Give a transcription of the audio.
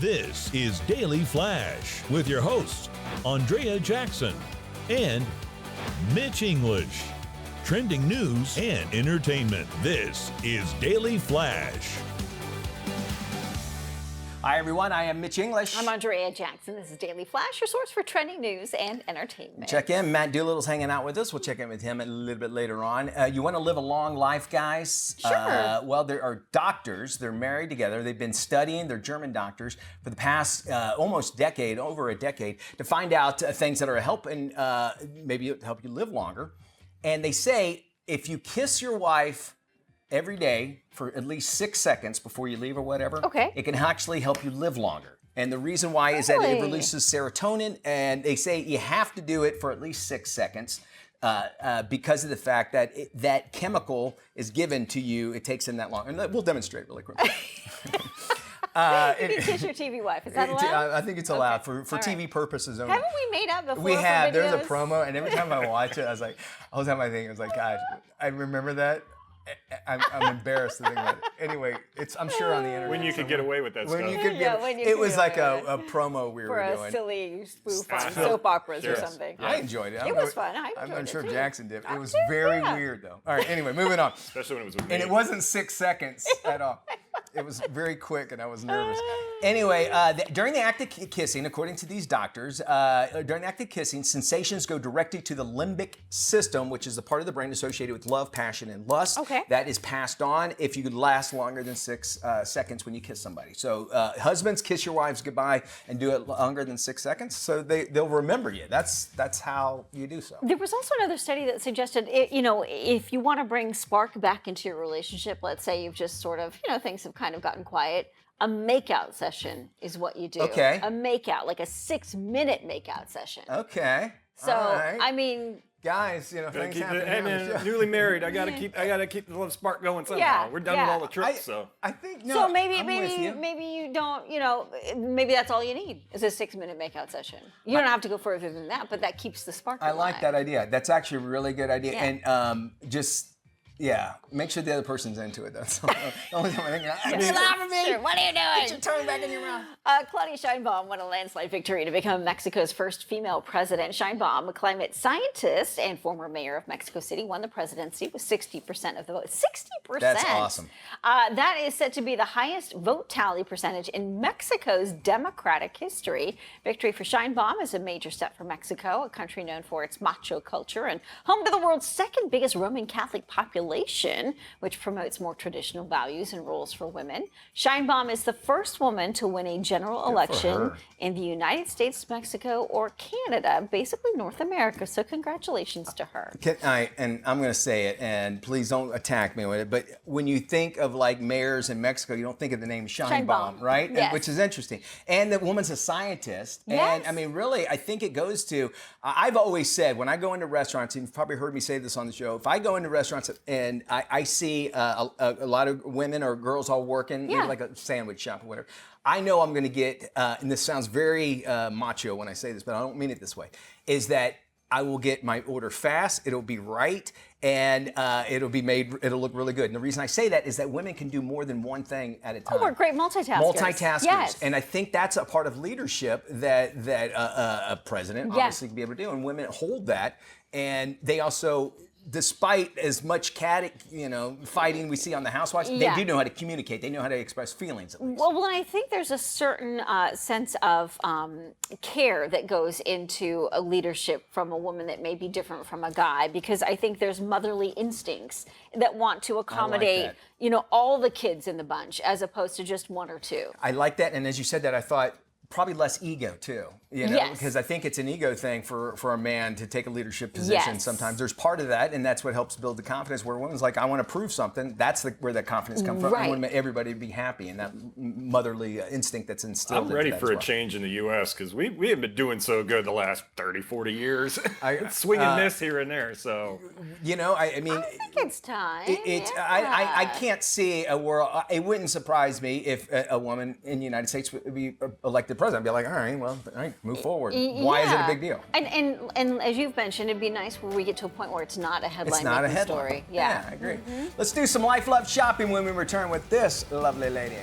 This is Daily Flash with your hosts, Andrea Jackson and Mitch English. Trending news and entertainment. This is Daily Flash. Hi, everyone. I am Mitch English. I'm Andrea Jackson. This is Daily Flash, your source for trending news and entertainment. Check in. Matt Doolittle's hanging out with us. We'll check in with him a little bit later on. You want to live a long life, guys? Sure. Well, there are doctors. They're married together. They've been studying. They're German doctors for the past almost decade, over a decade, to find out things that are helping maybe help you live longer. And they say if you kiss your wife every day for at least 6 seconds before you leave or whatever, okay, it can actually help you live longer. And the reason why is that it releases serotonin, and they say you have to do it for at least 6 seconds because of the fact that that chemical is given to you. It takes in that long. And we'll demonstrate really quickly. You can kiss your TV wife. Is that allowed? I think it's allowed for TV purposes only. Haven't we made up before? We have. For videos? There's a promo, and every time I watch it, I was like, I was having my thing. I was like, God, I remember that. I'm embarrassed to think about it. Anyway, I'm sure on the internet. When you could get away with that stuff. It was like a promo we were doing. For a silly spoof on soap operas or something. I enjoyed it. It was fun. I'm not sure if Jackson did. It was very weird, though. All right, anyway, moving on. Especially when it was with me. And it wasn't 6 seconds at all. It was very quick, and I was nervous. Anyway, during the act of kissing, according to these doctors, during the act of kissing, sensations go directly to the limbic system, which is the part of the brain associated with love, passion, and lust. Okay. That is passed on if you could last longer than 6 seconds when you kiss somebody. So husbands, kiss your wives goodbye and do it longer than 6 seconds, so they'll remember you. That's how you do so. There was also another study that suggested, if you want to bring spark back into your relationship, let's say you've just sort of, things have kind of gotten quiet, a makeout session is what you do. Okay. A makeout, like a 6-minute makeout session. Okay. So, all right. I mean, guys, things happen. Hey man, newly married. I gotta keep the love spark going somehow. Yeah, We're done with all the trips, so I think so maybe you don't, maybe that's all you need is a 6-minute makeout session. You don't have to go further than that, but that keeps the spark alive. I like that idea. That's actually a really good idea. Yeah. And make sure the other person's into it. That's the only time I think. Get off of me! What are you doing? Get your tongue back in your mouth. Claudia Sheinbaum won a landslide victory to become Mexico's first female president. Sheinbaum, a climate scientist and former mayor of Mexico City, won the presidency with 60% of the vote. 60%. That's awesome. That is said to be the highest vote tally percentage in Mexico's democratic history. Victory for Sheinbaum is a major step for Mexico, a country known for its macho culture and home to the world's second biggest Roman Catholic population, which promotes more traditional values and roles for women. Sheinbaum is the first woman to win a general election in the United States, Mexico, or Canada, basically North America. So congratulations to her. And I'm going to say it, and please don't attack me with it, but when you think of like mayors in Mexico, you don't think of the name Sheinbaum, right? Yes. Which is interesting. And the woman's a scientist. Yes. And I mean, really, I think it goes to, I've always said, when I go into restaurants, and you've probably heard me say this on the show, if I go into restaurants and I see a lot of women or girls all working, maybe like a sandwich shop or whatever, I know I'm going to get, and this sounds very macho when I say this, but I don't mean it this way, is that I will get my order fast, it'll be right, and it'll look really good. And the reason I say that is that women can do more than one thing at a time. Oh, we're great multitaskers. Multitaskers. Yes. And I think that's a part of leadership that a president obviously can be able to do, and women hold that, and they also, despite as much fighting we see on the Housewives, they do know how to communicate. They know how to express feelings, at least. Well, I think there's a certain sense of care that goes into a leadership from a woman that may be different from a guy, because I think there's motherly instincts that want to accommodate, all the kids in the bunch as opposed to just one or two. I like that, and as you said that, I thought, probably less ego too, because I think it's an ego thing for a man to take a leadership position. Sometimes there's part of that, and that's what helps build the confidence. Where a woman's like, I want to prove something. That's where that confidence comes from. I want everybody to be happy, and that motherly instinct that's instilled. I'm ready for a change in the U.S. because we haven't been doing so good the last 30, 40 years. Swinging this here and there. So I mean, I think it's time. I can't see a world. It wouldn't surprise me if a woman in the United States would be elected president. I'd be like, all right, move forward. Why is it a big deal? And as you've mentioned, it'd be nice where we get to a point where it's not a headline. It's not a headline. Story. Yeah, I agree. Let's do some life love shopping when we return with this lovely lady.